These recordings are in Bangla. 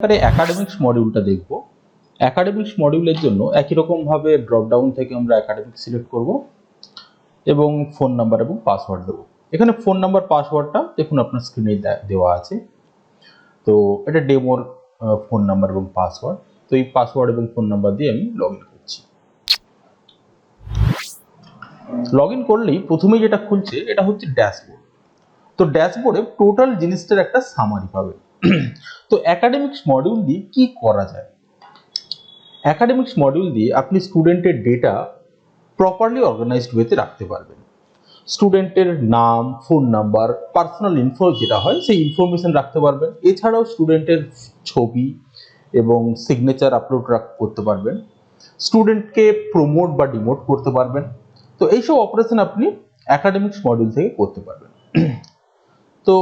এবারে একাডেমিক্স মডিউলটা দেখব। একাডেমিক্স মডিউলের জন্য একই রকম ভাবে ড্রপ ডাউন থেকে আমরা একাডেমিক্স সিলেক্ট করব এবং ফোন নাম্বার এবং পাসওয়ার্ড দেব। এখানে ফোন নাম্বার পাসওয়ার্ডটা দেখুন আপনার স্ক্রিনে দেওয়া আছে। তো এটা ডেমোর ফোন নাম্বার এবং পাসওয়ার্ড। তো এই পাসওয়ার্ড এবং ফোন নাম্বার দিয়ে আমি লগইন করছি। লগইন করলেই প্রথমেই যেটা খুলছে এটা হচ্ছে ড্যাশবোর্ড। তো ড্যাশবোর্ডে টোটাল জিনিসটার একটা সামারি পাবে। তো একাডেমিক্স মডিউল দিয়ে কি করা যায়? একাডেমিক্স মডিউল দিয়ে আপনি স্টুডেন্টের ডেটা প্রপারলি অর্গানাইজড ওয়েতে রাখতে পারবেন। স্টুডেন্টের নাম, ফোন নাম্বার, পার্সোনাল ইনফো যেটা হয় সেই ইনফরমেশন রাখতে পারবেন। এছাড়াও স্টুডেন্টের ছবি এবং সিগনেচার আপলোড করতে পারবেন। স্টুডেন্টকে প্রমোট বা ডিমোট করতে পারবেন। তো এইসব অপারেশন আপনি একাডেমিক্স মডিউল থেকে করতে পারবেন। তো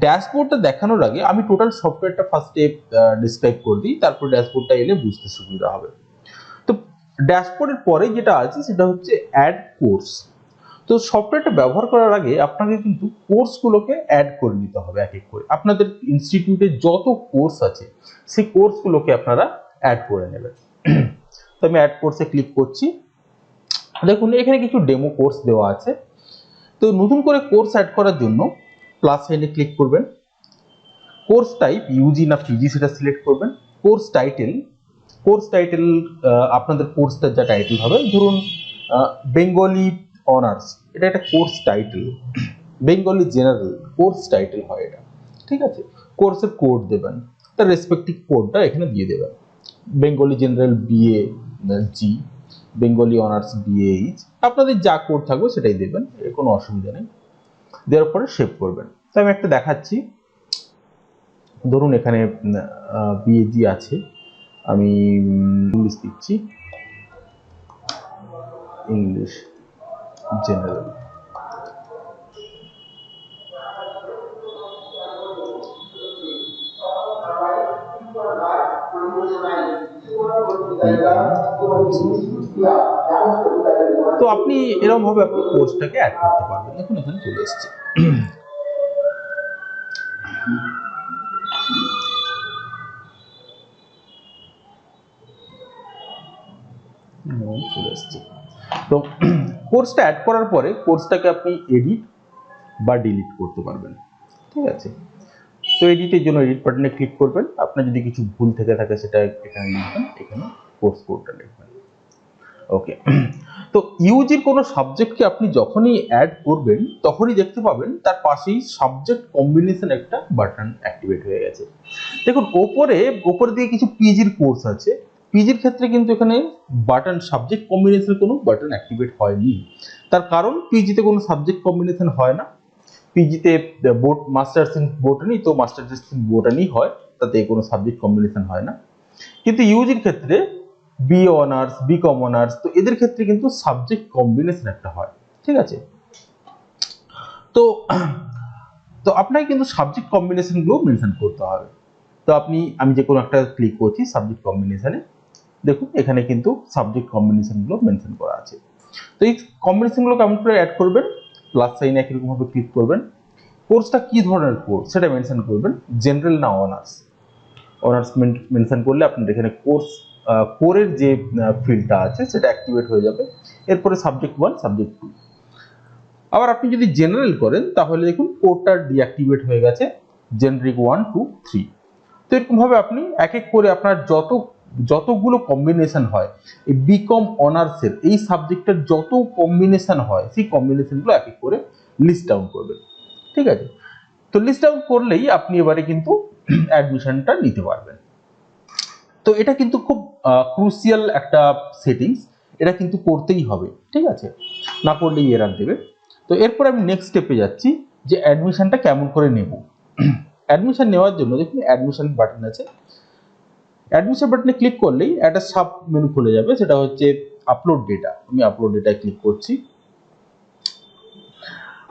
ড্যাশবোর্ডটা দেখানোর আগে আমি টোটাল সফটওয়্যারটা ফার্স্টে ডিসক্রাইব করে দিই, তারপর ড্যাশবোর্ডটা এলে বুঝতে সুবিধা হবে। তো ড্যাশবোর্ডের পরে যেটা আছে সেটা হচ্ছে অ্যাড কোর্স। তো সফটওয়্যারটা ব্যবহার করার আগে আপনাকে কিন্তু কোর্সগুলোকে অ্যাড করে নিতে হবে এক এক করে। আপনাদের ইনস্টিটিউটে যত কোর্স আছে সেই কোর্সগুলোকে আপনারা অ্যাড করে নেবেন। তো আমি অ্যাড কোর্সে ক্লিক করছি। দেখুন এখানে কিছু ডেমো কোর্স দেওয়া আছে। তো নতুন করে কোর্স অ্যাড করার জন্য প্লাস সাইনে ক্লিক করবেন। কোর্স টাইপ ইউজি না পিজি সেটা সিলেক্ট করবেন। কোর্স টাইটেল আপনাদের কোর্সটার যা টাইটেল হবে, ধরুন বেঙ্গলি অনার্স, এটা একটা course title. Bengali general course title হয় এটা, ঠিক আছে। কোর্সের কোড দেবেন, তার রেসপেক্টিভ কোডটা এখানে দিয়ে দেবেন। বেঙ্গলি জেনারেল বিএ জি, বেঙ্গলি অনার্স বিএইচ, আপনাদের যা কোড থাকবে সেটাই দেবেন, এর কোনো অসুবিধা নেই। দেওয়ার পরে সেভ করবেন। তো আমি একটা দেখাচ্ছি, ধরুন এখানে বিএজি আছে, আমি ইংলিশ দিচ্ছি, ইংলিশ জেনারেল। তো আপনি এরকম ভাবে আপনি কোর্সটাকে অ্যাড করতে পারবেন। দেখুন এখানে চলে এসেছে। চলে এসেছে। তো কোর্সটা অ্যাড করার পরে কোর্সটাকে আপনি এডিট বা ডিলিট করতে পারবেন, ঠিক আছে। তো এডিটের জন্য এডিট বাটনে ক্লিক করবেন। আপনার যদি কিছু ভুল থেকে থাকে সেটা এখানে লিখবেন, এখানে কোর্স কোডটা লিখবেন। ওকে। তো ইউজির কোনো সাবজেক্টকে আপনি যখনই অ্যাড করবেন তখনই দেখতে পাবেন তার পাশেই সাবজেক্ট কম্বিনেশন একটা বাটন অ্যাক্টিভেট হয়ে গেছে। দেখুন ওপরে দিয়ে কিছু পিজির কোর্স আছে। পিজির ক্ষেত্রে কিন্তু এখানে বাটন সাবজেক্ট কম্বিনেশনের কোনো বাটন অ্যাক্টিভেট হয়নি। তার কারণ পিজিতে কোনো সাবজেক্ট কম্বিনেশন হয় না। পিজিতে বোট মাস্টার্স ইন বোটানি, তো মাস্টার্স ইন বোটানি হয়, তাতে কোনো সাবজেক্ট কম্বিনেশন হয় না। কিন্তু ইউজির ক্ষেত্রে বি অনার্স, বিকম অনার্স, তো এদের ক্ষেত্রে কিন্তু সাবজেক্ট কম্বিনেশন একটা হয়, ঠিক আছে। তো তো আপনাকে কিন্তু সাবজেক্ট কম্বিনেশনগুলো মেনশন করতে হবে। তো আমি যে কোনো একটা ক্লিক করছি সাবজেক্ট কম্বিনেশনে, দেখুন এখানে কিন্তু সাবজেক্ট কম্বিনেশনগুলো মেনশন করা আছে। তো এই কম্বিনেশনগুলো কেমন করে অ্যাড করবেন? প্লাস সাইনে একই রকম ভাবে ক্লিক করবেন। কোর্সটা কি ধরনের কোর্স সেটা মেনশন করবেন, জেনারেল না অনার্স। অনার্স মেনশন করলে আপনার এখানে কোরের যে ফিল্ডটা আছে সেটা অ্যাক্টিভেট হয়ে যাবে। এরপরে সাবজেক্ট 1, সাবজেক্ট 2। আবার আপনি যদি জেনারেল করেন তাহলে দেখুন কোরটা ডিঅ্যাক্টিভেট হয়ে গেছে, জেনারিক 1, 2, 3। তো এরকম ভাবে আপনি এক এক করে আপনার যতগুলো কম্বিনেশন হয়, এই বিকম অনার্সের এই সাবজেক্টের যত কম্বিনেশন হয় সেই কম্বিনেশনগুলো এক এক করে লিস্ট ডাউন করবেন, ঠিক আছে। তো লিস্ট ডাউন করলেই আপনি এবারে কিন্তু অ্যাডমিশনটা নিতে পারবেন। তো এটা কিন্তু খুব ক্রুশিয়াল একটা সেটিংস, এটা কিন্তু করতেই হবে, ঠিক আছে, না করলেই এরর দেবে। তো এরপর আমি নেক্সট স্টেপে যাচ্ছি যে অ্যাডমিশনটা কেমন করে নেব। অ্যাডমিশন নেওয়ার জন্য দেখুন অ্যাডমিশন বাটন আছে। অ্যাডমিশন বাটনে ক্লিক করলেই একটা সাব মেনু খুলে যাবে, সেটা হচ্ছে আপলোড ডেটা। আমি আপলোড ডেটায় ক্লিক করছি।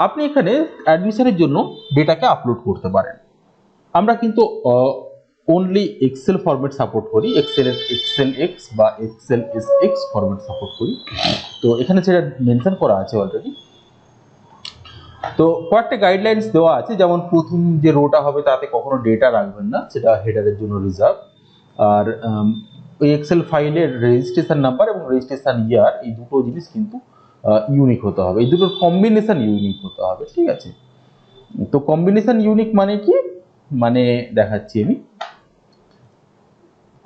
আপনি এখানে অ্যাডমিশনের জন্য ডেটাকে আপলোড করতে পারেন। আমরা কিন্তু অনলি এক্সেল ফরম্যাট সাপোর্ট করি, এক্সেল এক্স বা এক্সেল এক্স ফরম্যাট সাপোর্ট করি। তো এখানে সেটা মেনশন করা আছে অলরেডি। তো কয়েকটা গাইডলাইন্স দেওয়া আছে, যেমন প্রথম যে রোটা হবে তাতে কখনো ডেটা রাখবেন না, সেটা হেডারের জন্য রিজার্ভ। আর ওই এক্সেল ফাইলের রেজিস্ট্রেশন নাম্বার এবং রেজিস্ট্রেশন ইয়ার এই দুটো জিনিস কিন্তু ইউনিক হতে হবে, এই দুটোর কম্বিনেশন ইউনিক হতে হবে, ঠিক আছে। তো কম্বিনেশন ইউনিক মানে কি, মানে দেখাচ্ছি আমি।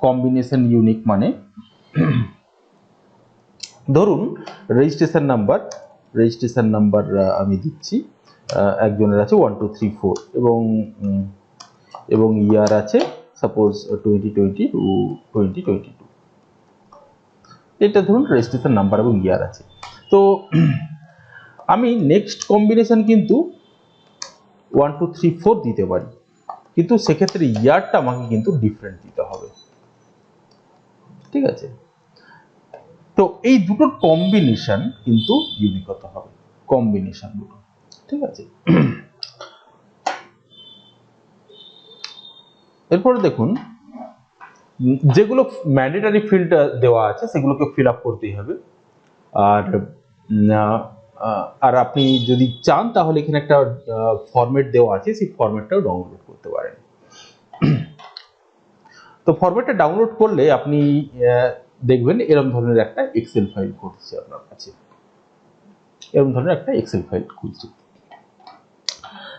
কম্বিনেশন ইউনিক মানে ধরুন রেজিস্ট্রেশন নাম্বার আমি দিচ্ছি, একজনের আছে 1 2 3 4 এবং ইয়ার আছে সাপোজ 2020 টু 2022, এটা ধরুন রেজিস্ট্রেশন নাম্বার এবং ইয়ার আছে। তো আমি নেক্সট কম্বিনেশন কিন্তু 1 2 3 4 দিতে পারি, কিন্তু সেক্ষেত্রে ইয়ারটা আমাকে কিন্তু ডিফারেন্ট দিতে হবে, ঠিক আছে। তো এই দুটোর কম্বিনেশন কিন্তু ইউনিক হতে হবে, কম্বিনেশন দুটো, ঠিক আছে। এরপরে দেখুন যেগুলো ম্যান্ডেটরি ফিল্ড দেওয়া আছে সেগুলোকে ফিল আপ করতেই হবে। আর আপনি যদি চান তাহলে এখানে একটা ফরম্যাট দেওয়া আছে, সেই ফরম্যাটটাও ডাউনলোড করতে পারেন। তো ফরম্যাটটা ডাউনলোড করলে আপনি দেখবেন এরকম ধরনের একটা এক্সেল ফাইল খুলছে আপনার কাছে, এরকম ধরনের একটা এক্সেল ফাইল খুলছে।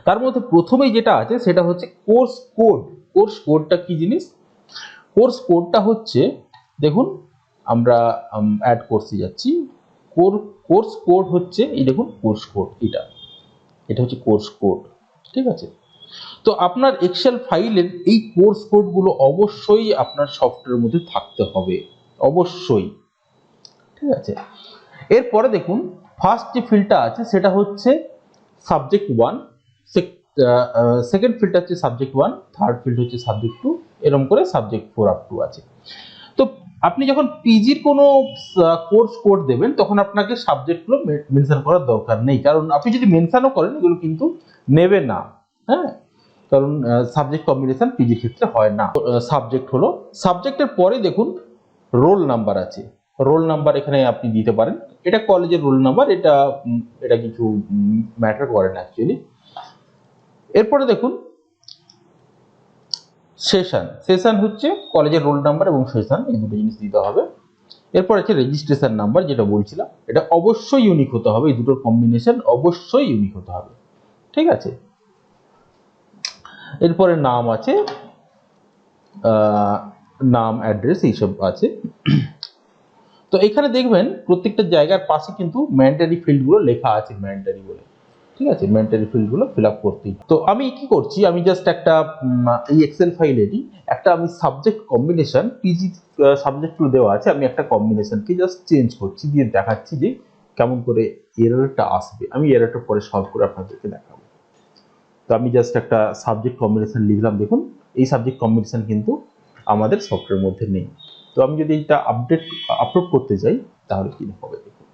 তার মধ্যে প্রথমেই যেটা আছে সেটা হচ্ছে কোর্স কোড। কোর্স কোডটা কি জিনিস? কোর্স কোডটা হচ্ছে, দেখুন আমরা অ্যাড কোর্সে যাচ্ছি, কোর্স কোড হচ্ছে এই দেখুন কোর্স কোড, এটা হচ্ছে কোর্স কোড, ঠিক আছে। তো আপনার এক্সেল ফাইলের এই কোর্স কোডগুলো অবশ্যই আপনার সফটওয়্যারের মধ্যে থাকতে হবে, অবশ্যই, ঠিক আছে। এরপরে দেখুন ফার্স্ট যে ফিল্ডটা আছে সেটা হচ্ছে সাবজেক্ট 1, সেকেন্ড ফিল্ডটা হচ্ছে সাবজেক্ট 1, থার্ড ফিল্ড হচ্ছে সাবজেক্ট 2, এরকম করে সাবজেক্ট 4 আপ টু আছে। তো আপনি যখন পিজির কোনো কোর্স কোড দেবেন তখন আপনাকে সাবজেক্টগুলো মেনশন করার দরকার নেই, কারণ আপনি যদি মেনশনও করেন এগুলো কিন্তু নেবে না, হ্যাঁ, কারণ সাবজেক্ট কম্বিনেশন পিজির ক্ষেত্রে হয় না। সাবজেক্ট হলো, সাবজেক্টের পরে দেখুন রোল নাম্বার আছে, রোল নাম্বার এখানে আপনি দিতে পারেন, এটা কলেজের রোল নাম্বার, এটা কিছু ম্যাটার করে না অ্যাকচুয়ালি। এরপরে দেখুন সেশন হচ্ছে কলেজের রোল নাম্বার এবং সেশন, এই দুটো জিনিস দিতে হবে। এরপর আছে রেজিস্ট্রেশন নাম্বার, যেটা বলছিলাম, এটা অবশ্যই ইউনিক হতে হবে, এই দুটোর কম্বিনেশন অবশ্যই ইউনিক হতে হবে, ঠিক আছে। এরপরে নাম আছে, নাম অ্যাড্রেস এইসব আছে। তো এখানে দেখবেন প্রত্যেকটা জায়গার পাশে কিন্তু ম্যান্ডেটরি ফিল্ডগুলো লেখা আছে, ম্যান্ডেটরি বলে, ঠিক আছে। ম্যান্ডেটরি ফিল্ডগুলো ফিল আপ করতেই। তো আমি কি করছি, আমি জাস্ট একটা এই এক্সেল ফাইলেরই একটা আমি সাবজেক্ট কম্বিনেশন, পিজি সাবজেক্টগুলো দেওয়া আছে, আমি একটা কম্বিনেশনকে জাস্ট চেঞ্জ করছি, দিয়ে দেখাচ্ছি যে কেমন করে এররটা আসবে। আমি এররটা পরে সলভ করে আপনাদেরকে দেখাবো। তো আমি জাস্ট একটা সাবজেক্ট কম্বিনেশন লিখলাম, দেখুন এই সাবজেক্ট কম্বিনেশন কিন্তু আমাদের সফটওয়্যারের মধ্যে নেই। তো আমি যদি এটা আপলোড করতে যাই তাহলে কি হবে, দেখুন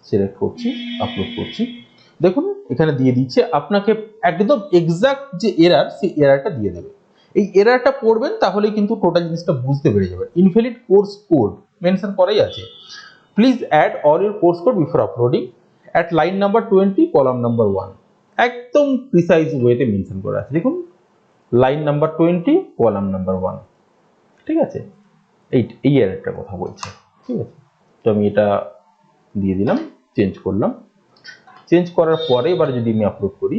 সিলেক্ট করছি, আপলোড করছি, দেখুন এখানে দিয়ে দিচ্ছে, আপনাকে একদম এক্সাক্ট যে এরর, সেই এররটা দিয়ে দেবে। এই এররটা পড়বেন তাহলেই কিন্তু টোটাল জিনিসটা বুঝতে পেরে যাবেন। ইনভ্যালিড কোর্স কোড মেনশন করাই আছে, please add all your course code before uploading at line number 20 column number 1, একদম প্রিসাইজ ওয়েতে মেনশন করা আছে, দেখুন লাইন নাম্বার 20 কলাম নাম্বার 1, ঠিক আছে। এই এররটার কথা বলছে, ঠিক আছে। তো আমি এটা দিয়ে দিলাম, চেঞ্জ করলাম, চেঞ্জ করার পরে এবার যদি আমি আপলোড করি,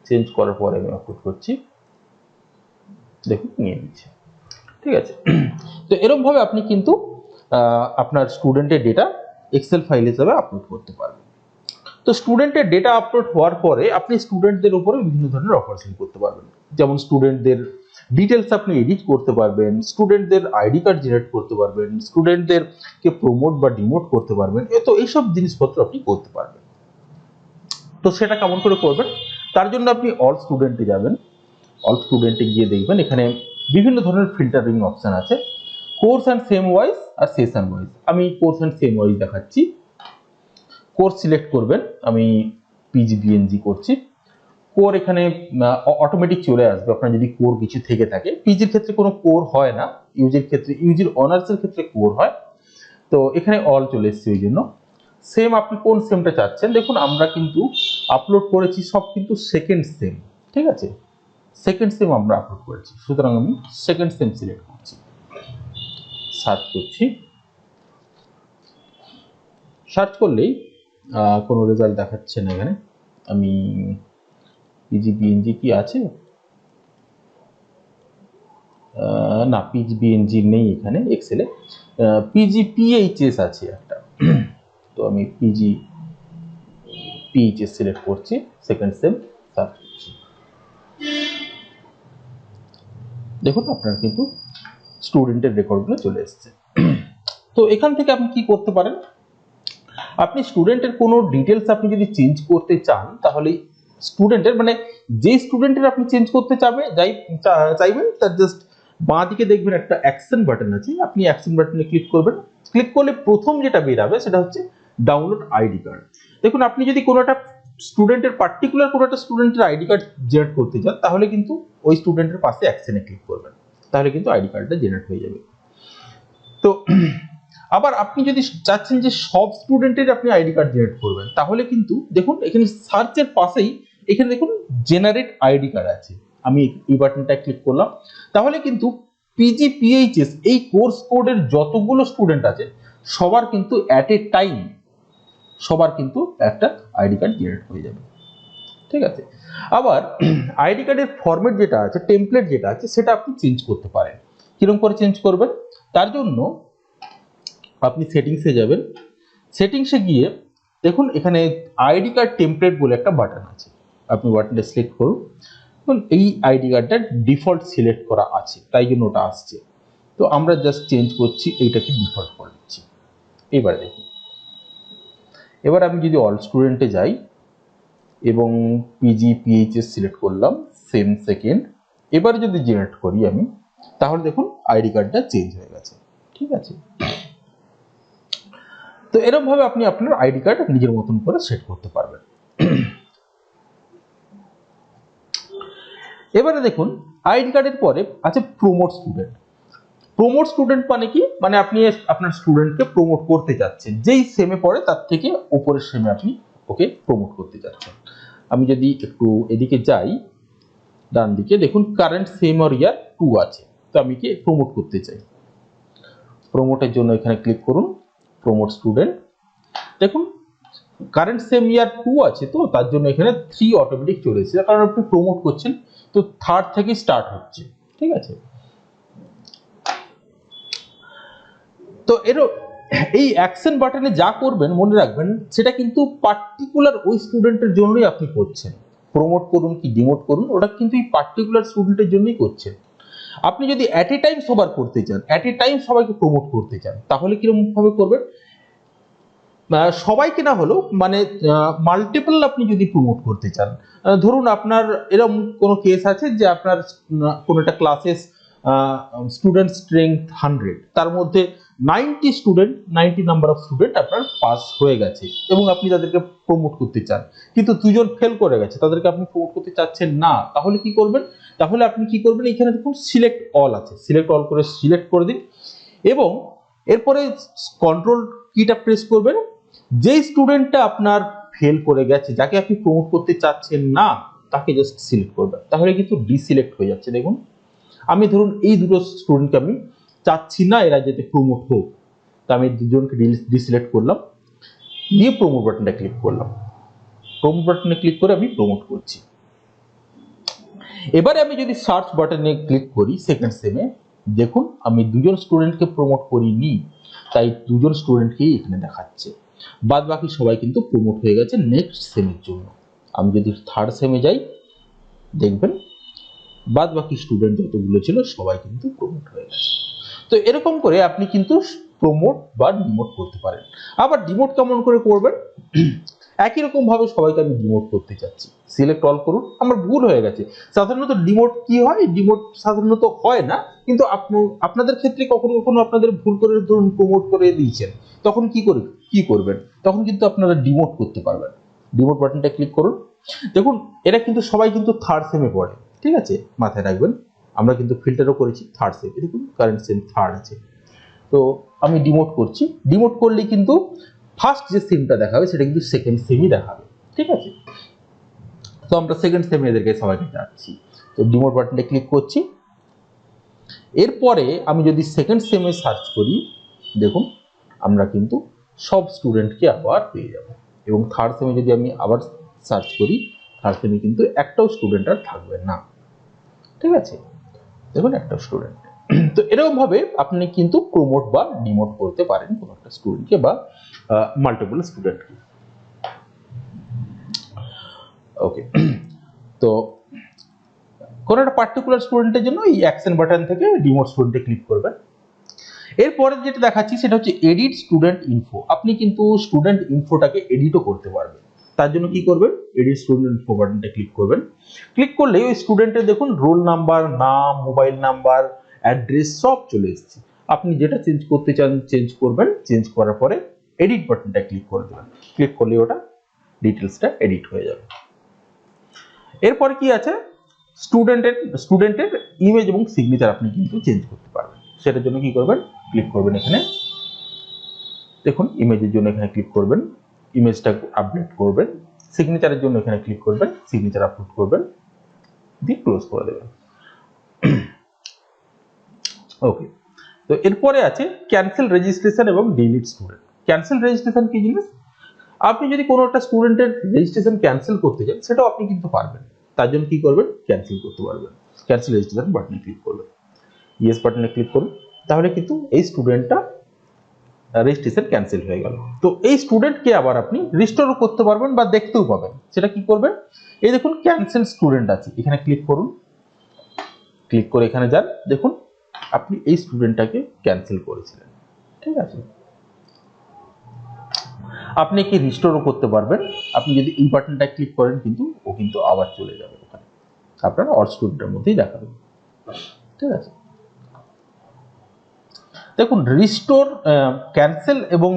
চেঞ্জ করার পরে আমি আপলোড করছি, দেখুন নিয়ে নিচ্ছে, ঠিক আছে। তো এরকম ভাবে আপনি কিন্তু আপনার স্টুডেন্টের ডেটা এক্সেল ফাইল হিসেবে আপলোড করতে পারবেন। তো স্টুডেন্টের ডেটা আপলোড হওয়ার পরে আপনি স্টুডেন্টদের উপরে বিভিন্ন ধরনের অপারেশন করতে পারবেন, যেমন স্টুডেন্টদের ডিটেলস আপনি এডিট করতে পারবেন, স্টুডেন্টদের আইডি কার্ড জেনারেট করতে পারবেন, স্টুডেন্টদেরকে প্রমোট বা ডিমোট করতে পারবেন, তো এইসব জিনিসপত্র আপনি করতে পারবেন। তো সেটা কেমন করে করবেন, তার জন্য আপনি অল স্টুডেন্টে যাবেন, অল স্টুডেন্টে গিয়ে দেখবেন এখানে বিভিন্ন ধরনের ফিল্টারিং অপশন আছে, কোর্স অ্যান্ড সেম ওয়াইজ আর সেশন ওয়াইজ। আমি কোর্স অ্যান্ড সেম ওয়াইজ দেখাচ্ছি। কোর্স সিলেক্ট করবেন, আমি পিজিবিএনজি করছি, কোর এখানে অটোমেটিক চলে আসবে আপনার যদি কোর কিছু থেকে থাকে। পিজির ক্ষেত্রে কোনো কোর হয় না, ইউজির ক্ষেত্রে, ইউজির অনার্সের ক্ষেত্রে কোর হয়। তো এখানে অল চলে এসছে, ওই জন্য। সেম আপনি কোন সেমটা চাচ্ছেন, দেখুন আমরা কিন্তু আপলোড করেছি সব কিন্তু সেকেন্ড সেম, ঠিক আছে, সেকেন্ড সেম আমরা আপলোড করেছি, সুতরাং আমি সেকেন্ড সেম সিলেক্ট করছি, সার্চ করছি। সার্চ করলেই কোনো রেজাল্ট দেখাচ্ছে না এখানে। আমি পিজি বিএনজি কি আছে, না পিজি বিএনজি নেই এখানে এক্সেলে, পিজি পিএইচএস আছে একটা। তো আমি পিজি পিএইচএস সিলেক্ট করছি, সেকেন্ড সেম, সার্চ করছি। দেখুন আপনার কিন্তু স্টুডেন্টের রেকর্ডগুলো চলে এসেছে। তো এখান থেকে আপনি কি করতে পারেন, আপনি স্টুডেন্টের কোনো ডিটেলস আপনি যদি চেঞ্জ করতে চান, তাহলে স্টুডেন্টের মানে যে স্টুডেন্টের আপনি চেঞ্জ করতে চাইবেন তার জাস্ট বাঁ দিকে দেখবেন একটা অ্যাকশন বাটন আছে, আপনি অ্যাকশন বাটনে ক্লিক করবেন। ক্লিক করলে প্রথম যেটা বেরাবে সেটা হচ্ছে ডাউনলোড আইডি কার্ড। দেখুন আপনি যদি কোনো একটা স্টুডেন্টের পার্টিকুলার কোনো একটা স্টুডেন্টের আইডি কার্ড জেনারেট করতে চান, তাহলে কিন্তু ওই স্টুডেন্টের পাশে অ্যাকশনে ক্লিক করবেন, তাহলে কিন্তু আইডি কার্ডটা জেনারেট হয়ে যাবে। তো আবার আপনি যদি চাচ্ছেন যে সব স্টুডেন্টের আপনি আইডি কার্ড জেনারেট করবেন, তাহলে কিন্তু দেখুন এখানে সার্চের পাশেই এখানে দেখুন জেনারেট আইডি কার্ড আছে, আমি এই বাটনটা ক্লিক করলাম, তাহলে কিন্তু পিজি পিএইচএস এই কোর্স কোডের যতগুলো স্টুডেন্ট আছে সবার কিন্তু অ্যাট এ টাইম সবার কিন্তু একটা আইডি কার্ড জেনারেট হয়ে যাবে, ঠিক আছে। আবার আইডি কার্ডের ফরম্যাট যেটা আছে, টেমপ্লেট যেটা আছে, সেটা আপনি চেঞ্জ করতে পারেন। কিরকম করে চেঞ্জ করবেন, তার জন্য আপনি সেটিংসে যাবেন, সেটিংসে গিয়ে দেখুন এখানে আইডি কার্ড টেমপ্লেট বলে একটা বাটন আছে, আপনি বাটনটা সিলেক্ট করুন। এই আইডি কার্ডটা ডিফল্ট সিলেক্ট করা আছে, তাই জন্য ওটা আসছে। তো আমরা জাস্ট চেঞ্জ করছি, এইটাকে ডিফল্ট করে দিচ্ছি। এবারে দেখুন, এবার আমি যদি অল স্টুডেন্টে যাই এবং পিজি পিএইচএস সিলেক্ট করলাম, সেম সেকেন্ড, এবারে যদি জেনারেট করি আমি, তাহলে দেখুন আইডি কার্ডটা চেঞ্জ হয়ে গেছে, ঠিক আছে। তো এরকম ভাবে আপনি আপনার আইডি কার্ড নিজের মতন করে সেট করতে পারবেন। এবারে দেখুন আইডি কার্ডের পরে আছে প্রমোট স্টুডেন্ট। প্রমোট স্টুডেন্ট মানে কি, মানে আপনি আপনার স্টুডেন্টকে প্রমোট করতে যাচ্ছেন, যেই সেমে পড়ে তার থেকে উপরের সেমে আপনি ওকে প্রমোট করতে যাচ্ছেন। আমি যদি একটু এদিকে যাই, ডান দিকে দেখুন কারেন্ট সেম অর ইয়ার 2 আছে, তো আমি কি প্রমোট করতে চাই। প্রমোটের জন্য এখানে ক্লিক করুন, প্রমোট স্টুডেন্ট। দেখুন কারেন্ট সেম ইয়ার 2 আছে, তো তার জন্য এখানে 3 অটোমেটিক চলে এসেছে, কারণ আপনি প্রমোট করছেন, তো থার্ড থেকে স্টার্ট হচ্ছে, ঠিক আছে। তো এই অ্যাকশন বাটনে যা করবেন মনে রাখবেন, সেটা কিন্তু পার্টিকুলার ওই স্টুডেন্টের জন্যই আপনি করছেন। প্রমোট করুন কি ডিমোট করুন, ওটা কিন্তু এই পার্টিকুলার স্টুডেন্টের জন্যই করছেন। আপনি যদি অ্যাট এ টাইম সবার করতে চান, অ্যাট এ টাইম সবাইকে প্রমোট করতে চান, তাহলে কিরকম ভাবে করবেন, সবাইকে না হলেও মানে মাল্টিপল আপনি যদি প্রমোট করতে চান, ধরুন আপনার এরকম কোনো কেস আছে যে আপনার কোনো একটা ক্লাসে স্টুডেন্ট স্ট্রেংথ 100, তার মধ্যে 90 নাম্বার অফ স্টুডেন্ট আপনার পাস হয়ে গেছে এবং আপনি তাদেরকে প্রমোট করতে চান, কিন্তু 2জন ফেল করে গেছে, তাদেরকে আপনি প্রমোট করতে চাচ্ছেন না, তাহলে কি করবেন, তাহলে আপনি কি করবেন, এখানে দেখুন সিলেক্ট অল আছে, সিলেক্ট অল করে সিলেক্ট করে দিন এবং এরপরে কন্ট্রোল কিটা প্রেস করবেন। যেই স্টুডেন্টটা আপনার ফেল করে গেছে, যাকে আপনি প্রমোট করতে চাচ্ছেন না, তাকে জাস্ট সিলেক্ট করবেন, তাহলে কিন্তু ডিসিলেক্ট হয়ে যাচ্ছে। দেখুন আমি ধরুন এই দুটো স্টুডেন্টকে আমি চাচ্ছি না এরা যাতে প্রমোট হোক, তা আমি দুজনকে ডিসিলেক্ট করলাম, দিয়ে প্রমোট বাটনটা ক্লিক করলাম, প্রমোট বাটনে ক্লিক করে আমি প্রমোট করছি। এবারে আমি যদি সার্চ বাটনে ক্লিক করি সেকেন্ড সেমে, দেখুন আমি 2জন স্টুডেন্টকে প্রমোট করিনি, তাই 2জন স্টুডেন্টকেই এখানে দেখাচ্ছে, বাদ বাকি সবাই কিন্তু প্রমোট হয়ে গেছে নেক্সট সেমের জন্য। আমি যদি থার্ড সেমে যাই, দেখবেন বাদ বাকি স্টুডেন্ট যতগুলো ছিল সবাই কিন্তু প্রমোট হয়ে গেছে। তো এরকম করে আপনি কিন্তু প্রমোট বা ডিমোট করতে পারেন। আবার ডিমোট কেমন করে করবেন, একই রকম ভাবে সবাইকে আমি ডিমোট করতে চাচ্ছি, সিলেক্ট অল করুন। আমার ভুল হয়ে গেছে, সাধারণত ডিমোট কি হয়, ডিমোট সাধারণত হয় না, কিন্তু আপনাদের ক্ষেত্রে কখনো কখনো আপনাদের ভুল করে ধরুন প্রমোট করে দিয়েছেন, তখন কি করবেন, তখন কিন্তু আপনারা ডিমোট করতে পারবেন। ডিমোট বাটনটা ক্লিক করুন। দেখুন এরা কিন্তু সবাই কিন্তু থার্ড সেমে পড়ে, ঠিক আছে, মাথায় রাখবেন। আমরা কিন্তু ফিল্টারও করেছি থার্ড সেম, দেখুন কারেন্ট সেম থার্ড আছে। তো আমি ডিমোট করছি, ডিমোট করলে কিন্তু ফার্স্ট যে সেমটা দেখাবে সেটা কিন্তু সেকেন্ড সেমই দেখাবে, ঠিক আছে। তো আমরা সেকেন্ড সেমে এদেরকে সবাইকে যাচ্ছি, তো ডিমোট বাটনটা ক্লিক করছি। এরপরে আমি যদি সেকেন্ড সেমে সার্চ করি, দেখুন আমরা কিন্তু সব স্টুডেন্টকে আবার পেয়ে যাব। এবং থার্ড সেমে যদি আমি আবার সার্চ করি, থার্ড সেমে কিন্তু একটাও স্টুডেন্ট আর থাকবে না, ঠিক আছে, দেখুন একটাও স্টুডেন্ট। তো এরকম ভাবে আপনি কিন্তু প্রমোট বা ডিমোট করতে পারেন কোনো একটা স্টুডেন্টকে বা মাল্টিপল স্টুডেন্টকে। ওকে, তো কোনো একটা পার্টিকুলার স্টুডেন্টের জন্য এই অ্যাকশন বাটন থেকে ডিমোট স্টুডেন্টে ক্লিক করবেন। এরপরে যেটা দেখাচ্ছি সেটা হচ্ছে এডিট স্টুডেন্ট ইনফো। আপনি কিন্তু স্টুডেন্ট ইনফোটাকে এডিটও করতে পারবেন। তার জন্য কি করবেন, এডিট স্টুডেন্ট ইনফো বাটনটা ক্লিক করবেন। ক্লিক করলে ওই স্টুডেন্টের দেখুন রোল নাম্বার, নাম, মোবাইল নাম্বার, অ্যাড্রেস সব চলে এসেছে। আপনি যেটা চেঞ্জ করতে চান চেঞ্জ করবেন, চেঞ্জ করার পরে এডিট বাটনটা ক্লিক করে দেবেন। ক্লিক করলে ওটা ডিটেলসটা এডিট হয়ে যাবে। এরপরে কি আছে, স্টুডেন্টের ইমেজ এবং সিগনেচার আপনি কিন্তু চেঞ্জ করতে পারবেন। সেটার জন্য কি করবেন, ক্লিক করবেন এখানে, দেখুন ইমেজের জন্য এখানে ক্লিক করবেন, ইমেজটা আপডেট করবেন। সিগনেচারের জন্য এখানে ক্লিক করবেন, সিগনেচার আপলোড করবেন, দিয়ে ক্লোজ করে দেবেন। ওকে, তো এরপরে আছে ক্যান্সেল রেজিস্ট্রেশন এবং ডিলিট স্টুডেন্ট। ক্যান্সেল রেজিস্ট্রেশন কি জিনিস, আপনি যদি কোনো একটা স্টুডেন্টের রেজিস্ট্রেশন ক্যান্সেল করতে চান সেটাও আপনি কিন্তু পারবেন। তার জন্য কি করবেন, ক্যান্সেল করতে পারবেন। ক্যান্সেল রেজিস্ট্রেশন বাটনে ক্লিক করবেন, ইয়েস বাটনে ক্লিক করুন, তাহলে কিন্তু এই স্টুডেন্টটা রেজিস্ট্রেশন ক্যান্সেল হয়ে গেল। তো এই স্টুডেন্টকে আবার আপনি রিস্টোরও করতে পারবেন বা দেখতেও পাবেন। সেটা কি করবেন, এই দেখুন ক্যান্সেল স্টুডেন্ট আছে, এখানে ক্লিক করুন, ক্লিক করে এখানে যান, দেখুন আপনি এই স্টুডেন্টটাকে ক্যান্সেল করেছিলেন, ঠিক আছে। আপনি কি রিস্টোরও করতে পারবেন। আপনি যদি এই বাটনটা ক্লিক করেন কিন্তু ও কিন্তু আবার চলে যাবে ওখানে, আপনার অল স্টুডেন্টের মধ্যেই দেখাবে, ঠিক আছে। দেখুন রিস্টোর, ক্যান্সেল এবং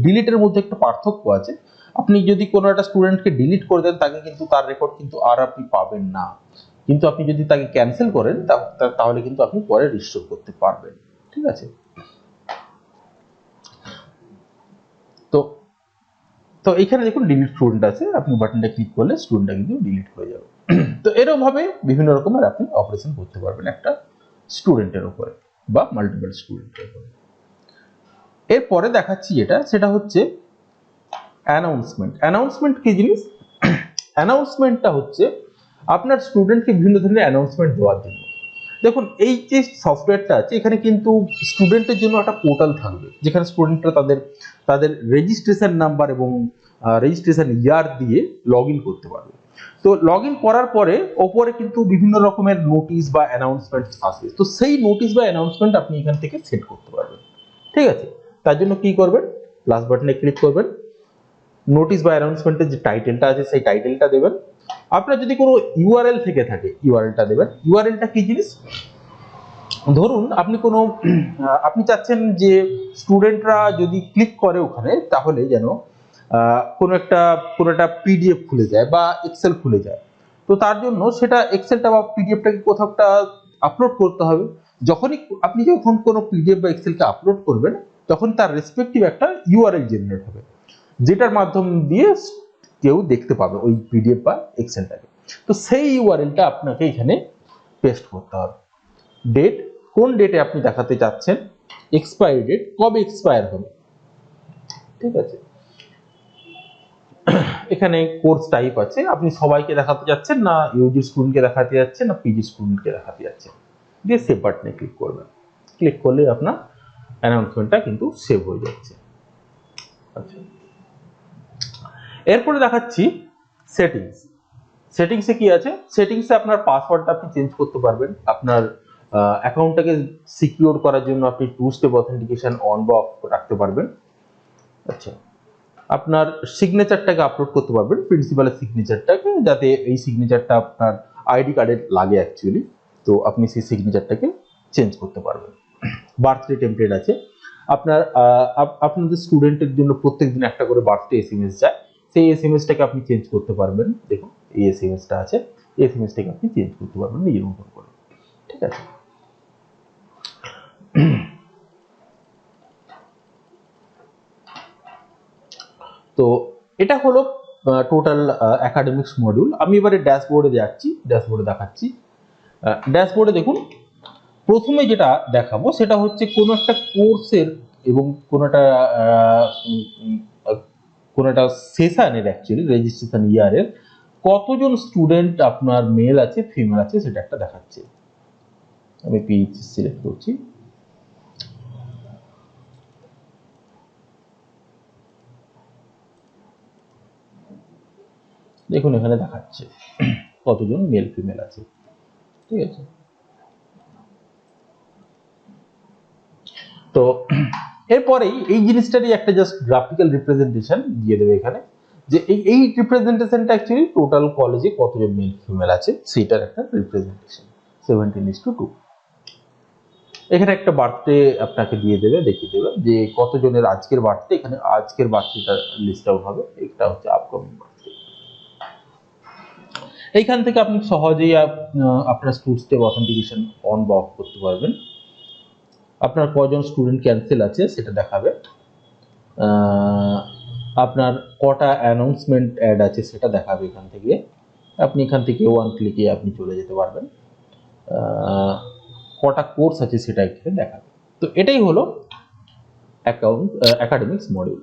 ডিলিটের মধ্যে একটা পার্থক্য আছে। আপনি যদি কোনো একটা স্টুডেন্টকে ডিলিট করে দেন তাকে কিন্তু তার রেকর্ড কিন্তু আর আপনি পাবেন না, কিন্তু আপনি যদি তাকে ক্যান্সেল করেন তাহলে কিন্তু আপনি পরে রিস্টোর করতে পারবেন, ঠিক আছে। তো তো এখানে দেখুন ডিলিট স্টুডেন্ট আছে, আপনি বাটনটা ক্লিক করলে স্টুডেন্টটা কিন্তু ডিলিট হয়ে যাবে। তো এরকম ভাবে বিভিন্ন রকমের আপনি অপারেশন করতে পারবেন একটা স্টুডেন্টের উপরে বা মাল্টিপল স্টুডেন্টের উপরে। এরপরে দেখাচ্ছি যেটা, সেটা হচ্ছে অ্যানাউন্সমেন্ট। অ্যানাউন্সমেন্ট কি জিনিস, অ্যানাউন্সমেন্টটা হচ্ছে আপনার স্টুডেন্টকে বিভিন্ন ধরনের অ্যানাউন্সমেন্ট দেওয়ার জন্য। দেখুন এই যে সফটওয়্যারটা আছে এখানে কিন্তু স্টুডেন্টের জন্য একটা পোর্টাল থাকবে, যেখানে স্টুডেন্টরা তাদের রেজিস্ট্রেশন নাম্বার এবং রেজিস্ট্রেশন ইয়ার দিয়ে লগ ইন করতে পারবে। তো লগ ইন করার পরে ওপরে কিন্তু বিভিন্ন রকমের নোটিশ বা অ্যানাউন্সমেন্ট আসবে। তো সেই নোটিশ বা অ্যানাউন্সমেন্ট আপনি এখান থেকে সেট করতে পারবেন, ঠিক আছে। তার জন্য কি করবেন, প্লাস বাটনে ক্লিক করবেন, নোটিশ বা অ্যানাউন্সমেন্টের যে টাইটেলটা আছে সেই টাইটেলটা দেবেন। আপনার যদি কোনো ইউআরএল থেকে থাকে ইউআরএলটা দেবেন। ইউআরএলটা কি জিনিস, ধরুন আপনি কোনো আপনি চাচ্ছেন যে স্টুডেন্টরা যদি ক্লিক করে ওখানে তাহলে যেন কোনো একটা পিডিএফ খুলে যায় বা এক্সেল খুলে যায়। তো তার জন্য সেটা এক্সেলটা বা পিডিএফটাকে কোথাও একটা আপলোড করতে হবে। যখন কোনো পিডিএফ বা এক্সেলকে আপলোড করবেন তখন তার রেসপেক্টিভ একটা ইউআরএল জেনারেট হবে, যেটার মাধ্যম দিয়ে কেউ দেখতে পাবে ওই পিডিএফ বা এক্সেলটাকে। তো সেই ইউআরএলটা আপনাকে এখানে পেস্ট করতে হবে। ডেট, কোন ডেটে আপনি দেখাতে চাচ্ছেন, এক্সপায়ারি ডেট, কবে এক্সপায়ার হবে, ঠিক আছে। এখানে কোর্স টাইপ আছে, আপনি সবাইকে দেখাতে যাচ্ছেন না ইউজি স্টুডেন্টকে দেখাতে যাচ্ছেন না পিজি স্টুডেন্টকে দেখাতে যাচ্ছেন, দিয়ে সেভ বাটনে ক্লিক করবেন। ক্লিক করলে আপনার অ্যানাউন্সমেন্টটা কিন্তু সেভ হয়ে যাচ্ছে। আচ্ছা, এরপরে দেখাচ্ছি সেটিংস। সেটিংসে কি আছে, সেটিংসে আপনার পাসওয়ার্ডটা আপনি চেঞ্জ করতে পারবেন। আপনার অ্যাকাউন্টটাকে সিকিউর করার জন্য আপনি টু স্টেপ অথেন্টিকেশন অন বা অফ রাখতে পারবেন। আচ্ছা, আপনার সিগনেচারটাকে আপলোড করতে পারবেন, প্রিন্সিপালের সিগনেচারটাকে, যাতে এই সিগনেচারটা আপনার আইডি কার্ডে লাগে অ্যাকচুয়ালি। তো আপনি সেই সিগনেচারটাকে চেঞ্জ করতে পারবেন। বার্থডে টেমপ্লেট আছে, আপনাদের স্টুডেন্টের জন্য প্রত্যেকদিন একটা করে বার্থডে এসএমএস যায়, সেই এসএমএসটাকে আপনি চেঞ্জ করতে পারবেন। দেখুন এই এসএমএসটা আছে, এই এসএমএসটাকে আপনি চেঞ্জ করতে পারবেন নিজের মতন করে, ঠিক আছে। তো এটা হলো টোটাল একাডেমিক্স মডিউল। আমি এবারে ড্যাশবোর্ডে যাচ্ছি, ড্যাশবোর্ডে দেখাচ্ছি। ড্যাশবোর্ডে দেখুন প্রথমে যেটা দেখাবো সেটা হচ্ছে কোনো একটা কোর্সের এবং কোনো একটা সেশনের অ্যাকচুয়ালি রেজিস্ট্রেশন ইয়ারের কতজন স্টুডেন্ট আপনার মেল আছে ফিমেল আছে সেটা একটা দেখাচ্ছে। আমি পেজ সিলেক্ট করছি। দেখুন এখানে দেখাচ্ছে কতজন মেল ফিমেল আছে, ঠিক আছে। তো এরপরেই এই জিনিসটারই একটা জাস্ট গ্রাফিক্যাল রিপ্রেজেন্টেশন দিয়ে দেবে এখানে, যে এই রিপ্রেজেন্টেশনটা অ্যাকচুয়ালি টোটাল কলেজে কতজন মেল ফিমেল আছে সেটার একটা রিপ্রেজেন্টেশন 17:2। এখানে একটা বার্থডে আপনাকে দিয়ে দেবে, দেখিয়ে দেবে যে কতজনের আজকের বার্থডে, এখানে আজকের বার্থডেটা লিস্ট আউট হবে, এটা হচ্ছে আপকামিং বার্থডে। এইখান থেকে আপনি সহজেই আপনার স্টুডেন্ট অথেন্টিকেশন অন বা অফ করতে পারবেন। আপনার কজন স্টুডেন্ট ক্যান্সেল আছে সেটা দেখাবে, আপনার কটা অ্যানাউন্সমেন্ট অ্যাড আছে সেটা দেখাবে এখান থেকে। আপনি এখান থেকে ওয়ান ক্লিকে আপনি চলে যেতে পারবেন, কটা কোর্স আছে সেটা এখানে দেখাবে। তো এটাই হলো একাডেমিক্স মডিউল।